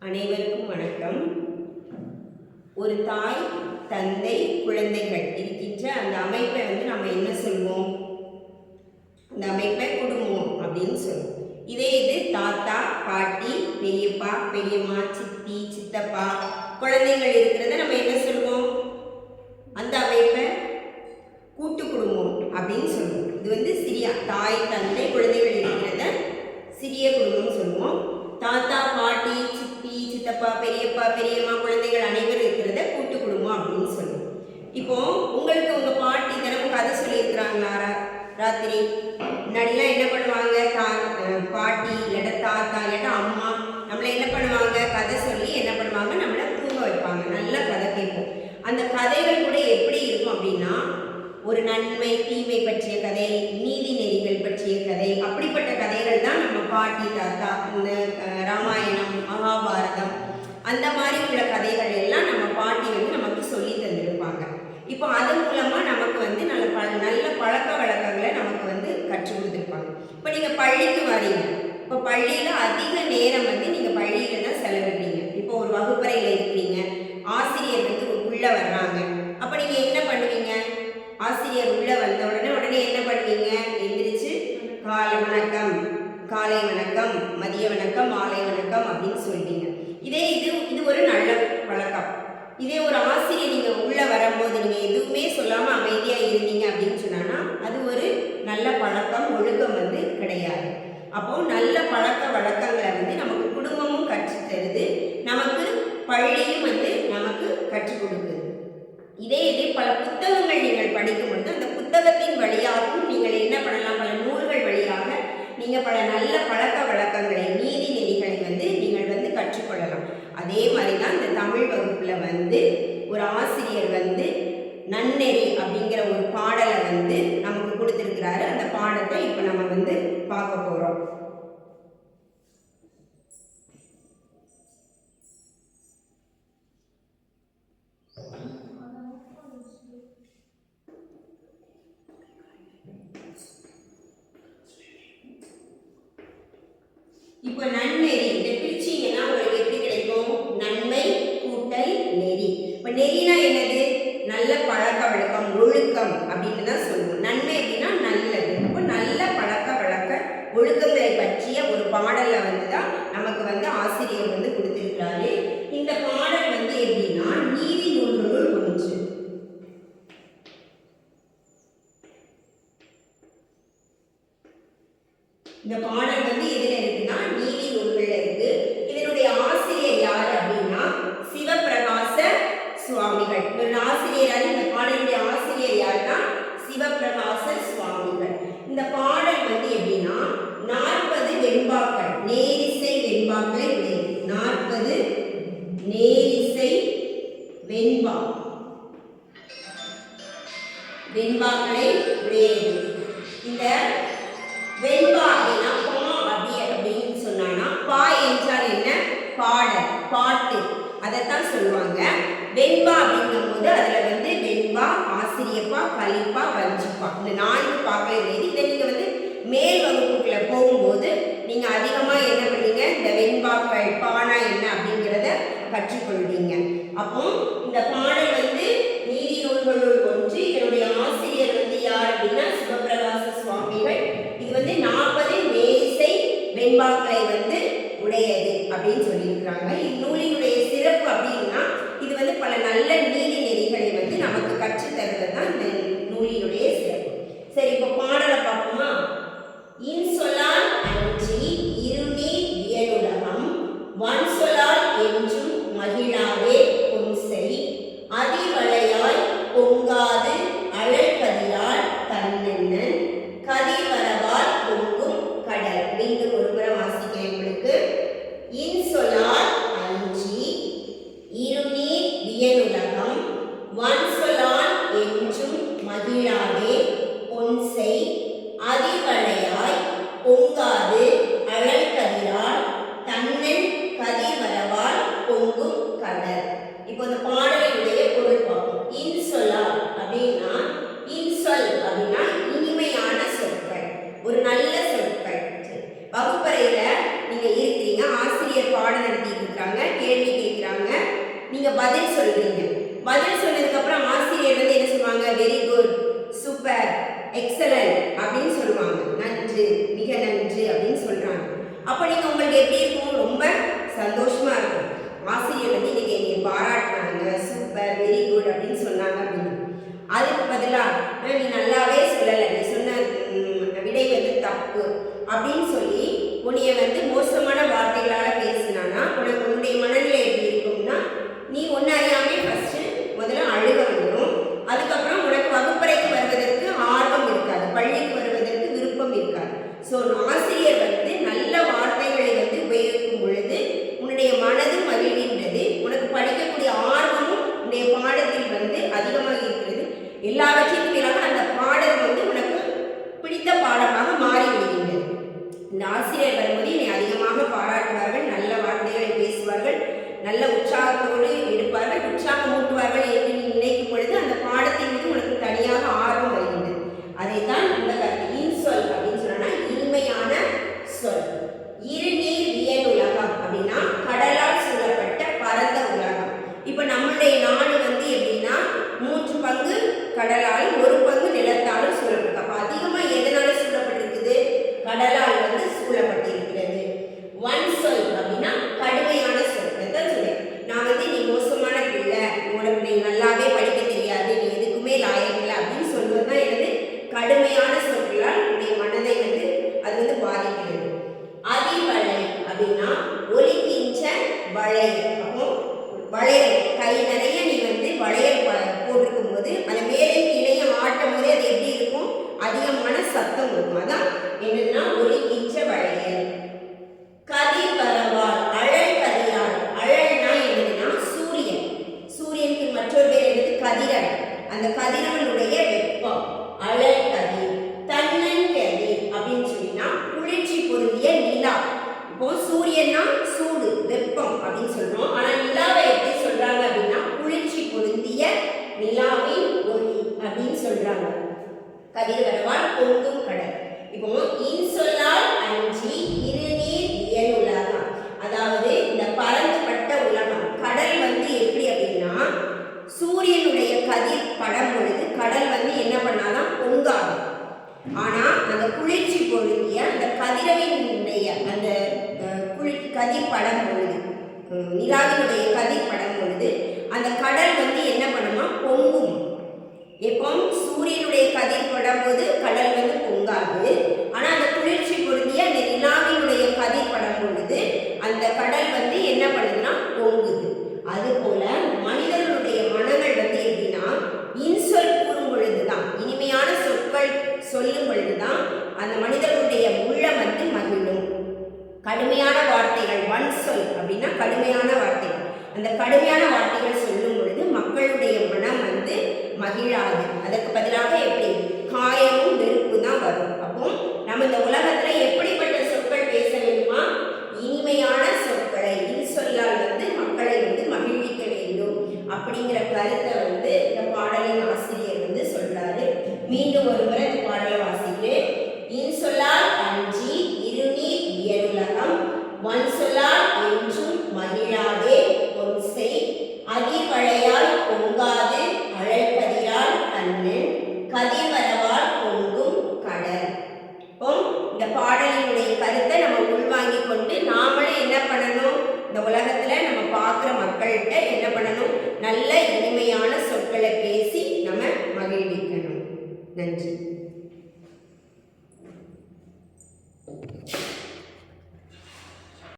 அனைவருக்கும் வணக்கம். ஒரு தாய், தந்தை, குழந்தைகள் இருக்கின்ற அந்த அமைப்பை நம்ம என்ன சொல்வோம்? அந்த அமைப்பை குடும்பம் அப்படின்னு சொல்லுவோம். இதே இது தாத்தா, பாட்டி, பெரியப்பா, பெரியம்மா, சித்தி, சித்தப்பா, குழந்தைகள் இருக்கிறத நம்ம என்ன சொல்லுவோம்? அந்த அமைப்பை கூட்டு குடும்பம் அப்படின்னு சொல்லுவோம். இது சிறிய தாய், தந்தை, குழந்தைகள் இருக்கிறத சிறிய குடும்பம் சொல்லுவோம். தாத்தா, பாட்டி, சித்தி, சித்தப்பா, பெரியப்பா, பெரியம்மா, குழந்தைகள் அனைவரும் இருக்கிறத கூட்டு குடும்பம் அப்படின்னு சொல்லுவோம். இப்போ உங்களுக்கு உங்க பாட்டி தினமும் கதை சொல்லியிருக்கிறாங்களா? ராத்திரி முன்னாடிலாம் என்ன பண்ணுவாங்க? பாட்டி இல்லாட்ட தாத்தா இல்லாட்ட அம்மா நம்மளை என்ன பண்ணுவாங்க? கதை சொல்லி என்ன பண்ணுவாங்க? நம்மளை தூங்க வைப்பாங்க. நல்லா கதை கேட்போம். அந்த கதைகள் கூட எப்படி இருக்கும் அப்படின்னா, ஒரு நன்மை தீமை பற்றிய கதை, நீதி நெறிகள் பற்றிய கதை, அப்படிப்பட்ட கதைகள் தான் நம்ம பாட்டி தாத்தா, இந்த ராமாயணம், மகாபாரதம் அந்த மாதிரி உள்ள கதைகள் எல்லாம் நம்ம பாட்டி நமக்கு சொல்லி தந்திருப்பாங்க. இப்போ அது மூலமாக நமக்கு நல்ல பழக்க வழக்கங்களை நமக்கு கற்றுக் கொடுத்துருப்பாங்க. இப்போ நீங்கள் பள்ளிக்கு வரீங்க. இப்போ பள்ளியில் அதிக நேரம் நீங்கள் பள்ளியில் தான் செலவிடுறீங்க. இப்போ ஒரு வகுப்பறையில் இருக்கிறீங்க, ஆசிரியர் உள்ளே வர்றாங்க. அப்போ நீங்கள் என்ன பண்ணுவீங்க? ஆசிரியர் உள்ள வந்த உடனே என்ன பண்ணுவீங்க? எந்திரிச்சு காலை வணக்கம், காலை வணக்கம், மதிய வணக்கம், மாலை வணக்கம் அப்படின்னு சொல்லிட்டீங்க. இது ஒரு நல்ல பழக்கம். இதே ஒரு ஆசிரியர் நீங்க உள்ள வரும்போது நீங்க எதுவுமே சொல்லாம அமைதியா இருந்தீங்க அப்படின்னு சொன்னா அது ஒரு நல்ல பழக்கம், ஒழுக்கம் கிடையாது. அப்போ நல்ல பழக்க வழக்கங்களை நமக்கு குடும்பமும் கற்றுத் தருது, நமக்கு பள்ளியும் நமக்கு கற்றுக் கொடுக்குது. இதே பல புத்தகங்கள் நீங்கள் படிக்கும் பொழுது அந்த புத்தகத்தின் வழியாகவும் நீங்கள் என்ன பண்ணலாம்? பல நூல்கள் வழியாக நீங்கள் பல நல்ல பழக்க வழக்கங்களை, நீதி நெறிகளை நீங்கள் கற்றுக்கொள்ளலாம். அதே மாதிரி தான் இந்த தமிழ் வகுப்பில் ஒரு ஆசிரியர் நன்னெறி அப்படிங்கிற ஒரு பாடலை நமக்கு கொடுத்துருக்கிறாரு. அந்த பாடத்தை இப்போ நம்ம பார்க்க போகிறோம். இப்போ நன்னெறி இதை பிரிச்சீங்கன்னா உங்களுக்கு எப்படி கிடைக்கும்? நன்மை கூட்டல் நெறி. இப்போ நெறினா என்னது? நல்ல பழக்க வழக்கம், ஒழுக்கம் அப்படின்னு தான் சொல்லுவோம். நன்மை அப்படின்னா நல்லது. இப்போ நல்ல பழக்க வழக்க ஒழுக்கங்களை பற்றிய ஒரு பாடல்ல தான் நமக்கு ஆசிரியர் கொடுத்திருக்கிறாரு. இந்த பாடல் எப்படின்னா நீதி நூல்களுள் ஒன்று. இந்த பாடல் எதுல இருக்குன்னா நீதி நூல்கள்ல இருக்கு. இதனுடைய ஆசிரியர் யார் அப்படின்னா சிவபிரகாச சுவாமிகள். ஒரு ஆசிரியர். இந்த பாடலுடைய ஆசிரியர் யாருன்னா சிவபிரகாச சுவாமிகள். இந்த பாடல் எப்படின்னா 40 வெண்பாக்கள், நேரிசை வெண்பாக்களை உடையது. 40 நேரிசை வெண்பாக்களை உடையது. இந்த வெண்பா அப்படின்னா அப்படின்னு சொன்னா பா என்றால் என்ன? பாடல், பாட்டு, அதைத்தான் சொல்லுவாங்க. வெண்பா அப்படிங்கும் போது அதுல வெண்பா, ஆசிரியப்பா, கலிப்பா, வஞ்சிப்பா, இந்த 4 பாக்களை உடையது. இதை நீங்க மேல் வகுப்புக்குள்ள போகும்போது நீங்க அதிகமா என்ன பண்ணுவீங்க? இந்த வெண்பாக்கள், பானா என்ன அப்படிங்கிறத கற்றுக்கொள்வீங்க. அப்போ இந்த பாடல் நீதி நூல்களுள் ஒன்று. இதனுடைய ஆசிரியர் யார் அப்படின்னா சிவபிரகாச சுவாமிகள். இது 40 நேரிசை வெண்பாக்களை உடையது அப்படின்னு சொல்லியிருக்கிறாங்க. இந்நூலினுடைய சிறப்பு அப்படின்னா இது பல நல்ல நீதி நெறிகளை நமக்கு கற்றுத் தருவது தான் இந்த நூலினுடைய சிறப்பு. சரி, இப்போ பாடலை பார்ப்போமா? இன்சொலால் அஞ்சி இருநீர் வியலுலகம், வன்சொலால் என்றும் மகிழாதே பொன்சை, அதிவளையாய் பொங்காது அழல் கதிரால் தன்னெண்ணன், கதிர் வரவால் பொங்கும் கடல். மீண்டும் ஒரு புறம் வாசிக்கிறேன் உங்களுக்கு. இன்சொலால் அஞ்சி இருநீர் வியலுலகம், வன்சொலால் என்றும் மகிழாதே பொன்சை, அதிவளையாய் பொங்காது அழல் கதிரால் தன்னன், கதிர் வரவால் பொங்கும் கடல். இப்போ இந்த பாடலினுடைய பொருள் பார்ப்போம். இன்சொலால் அப்படின்னா, இன்சொல் அப்படின்னா இனிமையான சொற்கள், ஒரு நல்ல சொற்கள். வகுப்பறையில நீங்க இருக்கிறீங்க, ஆசிரியர் பாடம் நடத்திட்டு இருக்காங்க. நீங்க பதில் சொல்றீங்க. பதில் சொன்னதுக்கு அப்புறம் ஆசிரியர் வந்து என்ன சொல்லுவாங்க, வெரி குட், சூப்பர், எக்ஸலன்ட் அப்படின்னு சொல்லுவாங்க. நன்று, மிக நன்று அப்படின்னு சொல்றாங்க. அப்ப நீங்க உங்களுக்கு எப்படி இருக்கும், ரொம்ப சந்தோஷமா இருக்கும். ஆசிரியர் வந்து இன்னைக்கு என்னை பாராட்டினாங்க, சூப்பர், வெரி குட் அப்படின்னு சொன்னாங்க அப்படின்னு. அதுக்கு பதிலா நீ நல்லாவே சொல்லலை, நீ சொன்ன விடை வந்து தப்பு அப்படின்னு சொல்லி உன்னைய வந்து மோசமான வார்த்தைகளால பேசினானா உனக்கு உன்னுடைய மனநிலை எப்படி இருக்கும்னா, நீ ஒன்னு அறியாமே ஃபர்ஸ்ட் முதல்ல அழுக வந்துடும். அதுக்கப்புறம் உனக்கு வகுப்பறைக்கு வருவதற்கு ஆர்வம் இருக்காது, பள்ளிக்கு வருவதற்கு விருப்பம் இருக்காது. ஸோ ஆசிரியர் வந்து நல்ல வார்த்தைகளை வந்து உபயோகிக்கும் பொழுது உன்னுடைய மனதும் மகிழ்கின்றது, உனக்கு படிக்கக்கூடிய ஆர்வமும் உன்னுடைய பாடத்தில் வந்து அதிகமாக இருக்கிறது. எல்லாவற்றையும் மேலாக அந்த பாடம் வந்து உனக்கு பிடித்த பாடமாக மாறிவிடுகின்றது. இந்த ஆசிரியர் வரும்போது என்னை அதிகமாக பாராட்டுவார்கள், நல்ல வார்த்தைகளை பேசுவார்கள், நல்ல உற்சாகத்தோடு எடுப்பார்கள், உற்சாகம் ஊட்டுவார்கள் என்று நீ நினைக்கும் பொழுது அந்த பாடத்தின் மீது உனக்கு தனியாக ஆர்வம் வருகின்றது. அதைத்தான் இந்த இன்சொல் அப்படின்னு சொன்னா இனிமையான சொல். இருநீர் வியனுலகம் அப்படின்னா கடலால் சூழப்பட்ட பரந்த உலகம். இப்ப நம்மளுடைய நாடு வந்து எப்படின்னா 3 பங்கு கடலாலும் 1 பங்கு நிலத்தாலும் சூழப்பட்டு, அப்ப அதிகமா எதனால சூழப்பட்டிருக்குது, கடலால் வந்து சூழப்பட்டிருக்கிறது. ஒன் சொல் அப்படின்னா கடுமையான சொல். அதான் சொல்றேன், நான் வந்து நீ மோசமான பிள்ளை, உனக்கு நீ நல்லாவே படிக்க தெரியாது, நீ எதுக்குமே லாயக்கில்லை அப்படின்னு சொல்வதுதான் எனது கடுமையான சொற்களால் உன்னுடைய மனதை வந்து அது வந்து பாதிக்கிறது. அதிவளை அப்படின்னா ஒலிக்கின்ற வளையல். அப்போ வளையல் கை நிறைய நீ வந்து வளையல் போட்டிருக்கும் போது அந்த மேலே கீழே ஆட்டும் போதே அது எப்படி இருக்கும், அதிகமான சத்தம் இருக்கும். அதான் என்னன்னா ஒலிக்கின்ற வளையல். கதிர் வரவால் அழல் கதிரால். அழல்னா என்னதுன்னா சூரியன். சூரியனுக்கு மற்றொரு பேர் என்னது, கதிரவன். அந்த கதிரவனுடைய வெப்பம் அழல் கதிர். தன்னன் கதிர் அப்படின்னு சொல்லினா குளிர்ச்சி பொருந்திய நிலா. இப்போ சூரியன்னா சூடு, வெப்பம் அப்படின்னு சொல்றோம். ஆனா நிலாவை எப்படி சொல்றாங்க அப்படின்னா குளிர்ச்சி பொருந்திய நிலாவின் ஒளி அப்படின்னு சொல்றாங்க. கதிர் வரவால் பொங்கும் கடல். இப்போ இன்சொல்லால் அஞ்சி இருநீர் வியனுலகம், அதாவது இந்த பரந்துபட்ட உலகம். கடல் வந்து எப்படி அப்படின்னா சூரியனுடைய கதிர் படம் பொழுது கடல் வந்து என்ன பண்ணாதான் பொங்காது. ஆனா அந்த குளிர்ச்சி பொருந்திய அந்த கதிரவினுடைய அந்த கதிர் படம் பொழுது, நிலாவினுடைய கதிர் படம் பொழுது அந்த கடல் வந்து என்ன பண்ணுமா, பொங்கும். எப்போ சூரியனுடைய கதிர் படும் போது கடல் வந்து பொங்காது. ஆனா அந்த குளிர்ச்சி பொருந்திய அந்த நிலாவினுடைய கதிர் படம் பொழுது அந்த கடல் வந்து என்ன பண்ணுதுன்னா பொங்குது. அது போல மனிதர்களுடைய மனங்கள் வந்து எப்படின்னா இன்சொல் கூறும் பொழுதுதான், இனிமையான சொற்கள் சொல்லும் பொழுதுதான் அந்த மனிதர்களுடைய உள்ளம் வந்து மகிழும். கடுமையான வார்த்தைகள், ஒன் சொல் அப்படின்னா கடுமையான வார்த்தைகள், அந்த கடுமையான வார்த்தைகள் சொல்லும் பொழுது மக்களுடைய மனம் வந்து மகிழாது. அதற்கு பதிலாக எப்படி காயமும் வெறுப்பு தான் வரும். அப்போ நம்ம இந்த உலகத்துல எப்படிப்பட்ட சொற்கள் பேச வேண்டுமா, இனிமையான சொற்களை, இன்சொல்லால் வந்து மக்களை வந்து மகிழ்விக்க வேண்டும் அப்படிங்கிற கருத்தை வந்து இந்த பாடலின் ஆசிரியர் வந்து சொல்றாரு. மீண்டும் ஒருமுறை இந்த பாடலை வாசிக்கிறேன். இன்சொல்லால் அஞ்சி இருநீர் வியனுலகம், ஒன் சொல்லால் என்றும் மகிழாதே பொன்செய், அதிர்வளையால் பொங்காது அழல் கதிரால் கண்ணன், கதிர் வரவால் பொங்கும் கடல். இந்த பாடலினுடைய கருத்தை நம்ம உள்வாங்கி கொண்டு நாமளே என்ன பண்ணணும், இந்த உலகத்துல நம்ம பார்க்குற மக்கள்கிட்ட என்ன பண்ணணும், நல்ல இனிமையான சொற்களை பேசி நம்ம மகிழ்விக்கணும். நன்றி.